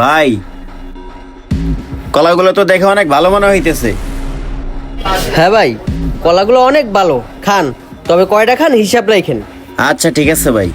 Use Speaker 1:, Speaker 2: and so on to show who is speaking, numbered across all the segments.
Speaker 1: ভাই, কলাগুলো তো দেখে অনেক ভালো মনে হইতেছে।
Speaker 2: হ্যাঁ ভাই, কলাগুলো অনেক ভালো, খান। তবে কয়টা খান হিসাব রাখেন।
Speaker 1: আচ্ছা ঠিক আছে ভাই।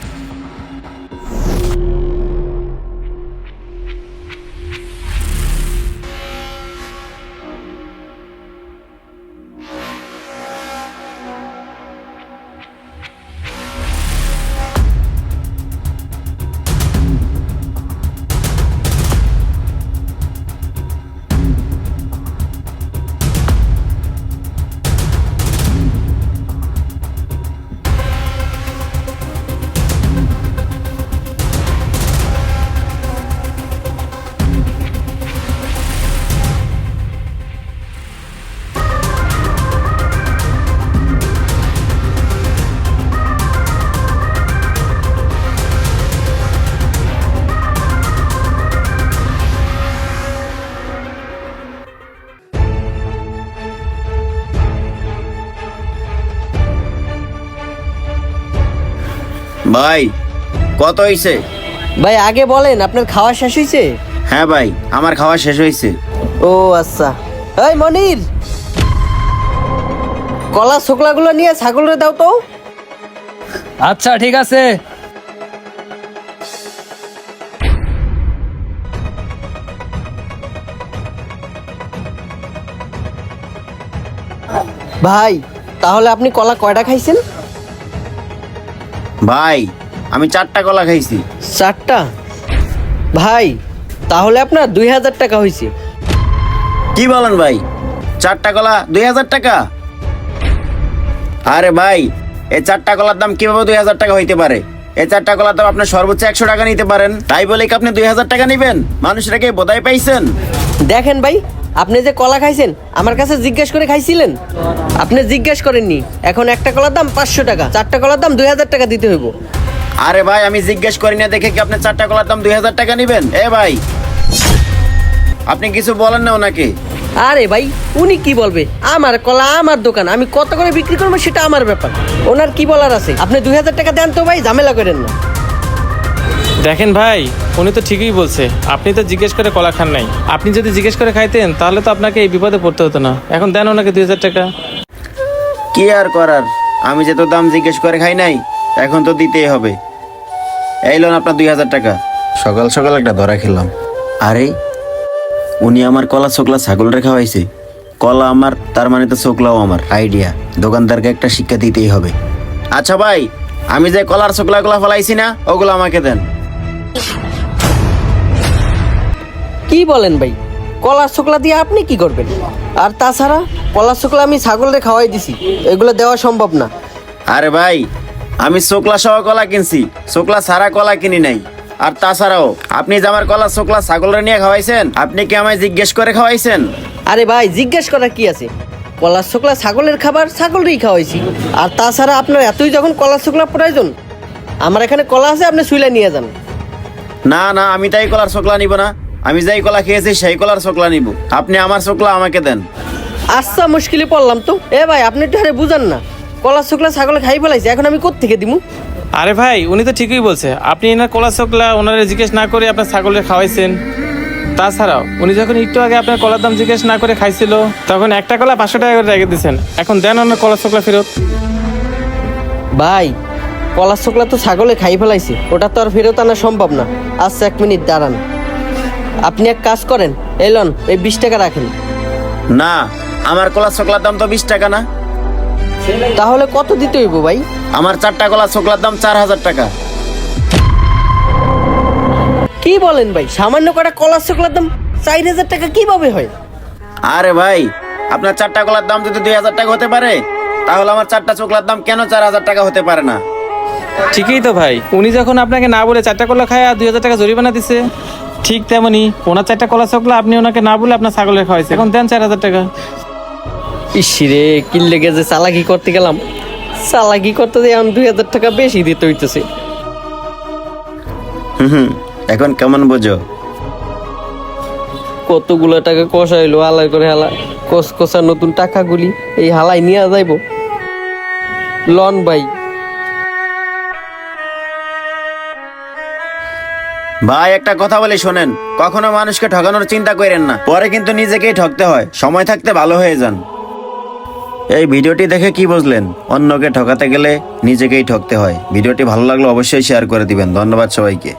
Speaker 1: ভাই, কত হইছে?
Speaker 2: ভাই আগে বলেন, আপনার খাওয়া শেষ হয়েছে?
Speaker 1: হ্যাঁ ভাই, আমার খাওয়া শেষ হয়েছে।
Speaker 2: ও আচ্ছা। এই মনির, কলা শুকলাগুলো নিয়ে ছাগলরে দাও তো।
Speaker 3: আচ্ছা ঠিক আছে।
Speaker 2: ভাই তাহলে আপনি কলা কয়টা খাইছেন?
Speaker 1: ভাই, আমি 4টা কলা খাইছি।
Speaker 2: 4টা? ভাই তাহলে আপনার 2000 টাকা হয়েছে।
Speaker 1: কি বলেন ভাই, 4টা কলা 2000 টাকা? আরে ভাই, এই 4টা কলার দাম কিভাবে 2000 টাকা হইতে পারে? এই 4টা কলার দাম আপনি সর্বোচ্চ 100 টাকা নিতে পারেন, তাই বলে কি আপনি 2000 টাকা নিবেন? মানুষটাকে বোধাই পাইছেন?
Speaker 2: দেখেন ভাই, আপনি যে কলা খাইছেন আমার কাছে জিজ্ঞেস করে খাইছিলেন? আপনি জিজ্ঞেস করেননি। এখন একটা কলার দাম 500 টাকা, 4টা কলার দাম 2000 টাকা দিতে হইব।
Speaker 1: আরে ভাই, আমি জিজ্ঞেস করি না দেখে কি আপনি 4টা কলার দাম 2000 টাকা নিবেন? এ ভাই, আপনি কিছু বলেন না ওনাকে?
Speaker 2: আরে ভাই, উনি কি বলবে? আমার কলা আমার দোকান, আমি কত করে বিক্রি করবো সেটা আমার ব্যাপার। ওনার কি বলার আছে? আপনি 2000 টাকা দেন তো ভাই, ঝামেলা করেন না।
Speaker 3: দেখেন ভাই, উনি তো ঠিকই বলছে। আপনি তো জিজ্ঞেস করে কলা খান নাই। আপনি যদি জিজ্ঞেস করে খাইতেন তাহলে তো আপনাকে এই বিপদে পড়তে হতো না। এখন দেন ওনাকে 2000 টাকা।
Speaker 1: কি আর করার, আমি যে তো দাম জিজ্ঞেস করে খাই নাই, এখন তো দিতেই হবে। এই লোন আপনার 2000 টাকা। সকাল সকাল একটা ধরা খেলাম। আরে, উনি আমার কলা ছোকলা ছাগল রে খাওয়াইছে। কলা আমার, তার মানে তো ছোকলাও আমার। আইডিয়া, দোকানদারকে একটা শিক্ষা দিতেই হবে। আচ্ছা ভাই, আমি যে কলার ছোকলা গুলা ফেলাইছি না, ওগুলো আমাকে দেন।
Speaker 2: কি বলেন ভাই? কলার শুকলা দিয়ে আপনি কি করবেন? আর তাছাড়া কলার শুকলা আমি ছাগলরে খাওয়াই দিছি, এগুলো দেওয়া সম্ভব না।
Speaker 1: আরে ভাই, আমি ছোকলা সহ কলা কিনছি, ছোকলা ছাড়া কলা কিনি নাই। আর তাছাড়াও আপনি যে আমার কলা ছোকলা ছাগলরে নিয়ে খাওয়াইছেন, আপনি কি আমায় জিজ্ঞেস করে খাওয়াইছেন?
Speaker 2: আরে ভাই, জিজ্ঞেস করার কি আছে? কলার শুকলা ছাগলের খাবার, ছাগলরেই খাওয়াইছি। আর তাছাড়া আপনার এতই যখন কলার শুকলা প্রয়োজন, আমার এখানে কলা আছে, আপনি শুইলা নিয়ে যান।
Speaker 1: না না, আমি তাই কলার ছোকলা নিব না। আমি যাই কলা খেয়েছি সেই কলার ছোকলা নিব। আপনি আমার ছোকলা আমাকে দেন।
Speaker 2: আচ্ছা, মুশকিলে পড়লাম তো। এ ভাই, আপনি একটু আরে বুঝান না। কলার শুকলা ছাগলে খাই ফেলাইছে, এখন আমি কোত্থেকে দিমু?
Speaker 3: আরে ভাই, উনি তো ঠিকই বলছে। আপনি এনার কলা চকলা ওনারা জিজ্ঞেস না করে আপনার ছাগলের খাওয়াইছেন। তাছাড়াও উনি যখন একটু আগে আপনার কলার দাম জিজ্ঞেস না করে খাইছিল, তখন একটা কলা 500 টাকা করে রেখে দিয়েছেন। এখন দেন ওনার কলা চকলা ফেরত।
Speaker 2: ভাই, কলার শুকলা তো ছাগলে খাই ফেলাইছে, ওটা তো আর ফেরত আনা সম্ভব না। আচ্ছা 1 মিনিট দাঁড়ান। আপনি এক কাজ করেন, এলন এই 20 টাকা রাখেন।
Speaker 1: না, আমার কলা ছোকলার দাম তো 20 টাকা না।
Speaker 2: তাহলে কত দিতে হইব ভাই?
Speaker 1: আমার 4টা কলা ছোকলার দাম 4000 টাকা।
Speaker 2: কি বলেন ভাই? সামান্য কটা কলার শুকলার দাম 4000 টাকা কিভাবে হয়?
Speaker 1: আরে ভাই, আপনার 4টা কলার দাম যদি 2000 টাকা হতে পারে, তাহলে আমার 4টা ছোকলার দাম কেন 4000 টাকা হতে পারে না?
Speaker 3: ঠিকই তো ভাই, উনি যখন আপনাকে না বলে 4টা কলা খায় আর 2000 টাকা জরিমানা দিছে, ঠিক তেমনি ওনার 4টা কলা চকলা আপনি ওনাকে না বলে আপনার ছাগলের খাওয়াইছে। এখন দেন 4000 টাকা।
Speaker 2: ইসিরে, কি লেগে যে চালাকি করতে গেলাম, চালাকি করতে দিয়ে এখন 2000 টাকা বেশি দিতে হইতেছে।
Speaker 1: এখন কেমন বোঝো?
Speaker 2: কতগুলো টাকা কষাইলো হালাই করে, হালা কষা নতুন টাকাগুলি এই হালাই নিয়ে যাইব। লন ভাই।
Speaker 1: ভাই একটা কথা বলে শোনেন, কখনো মানুষকে ঠকানোর চিন্তা করেন না, পরে কিন্তু নিজেকেই ঠকতে হয়। সময় থাকতে ভালো হয়ে যান। এই ভিডিওটি দেখে কি বুঝলেন? অন্যকে ঠকাতে গেলে নিজেকেই ঠকতে হয়। ভিডিওটি ভালো লাগলে অবশ্যই শেয়ার করে দিবেন। ধন্যবাদ সবাইকে।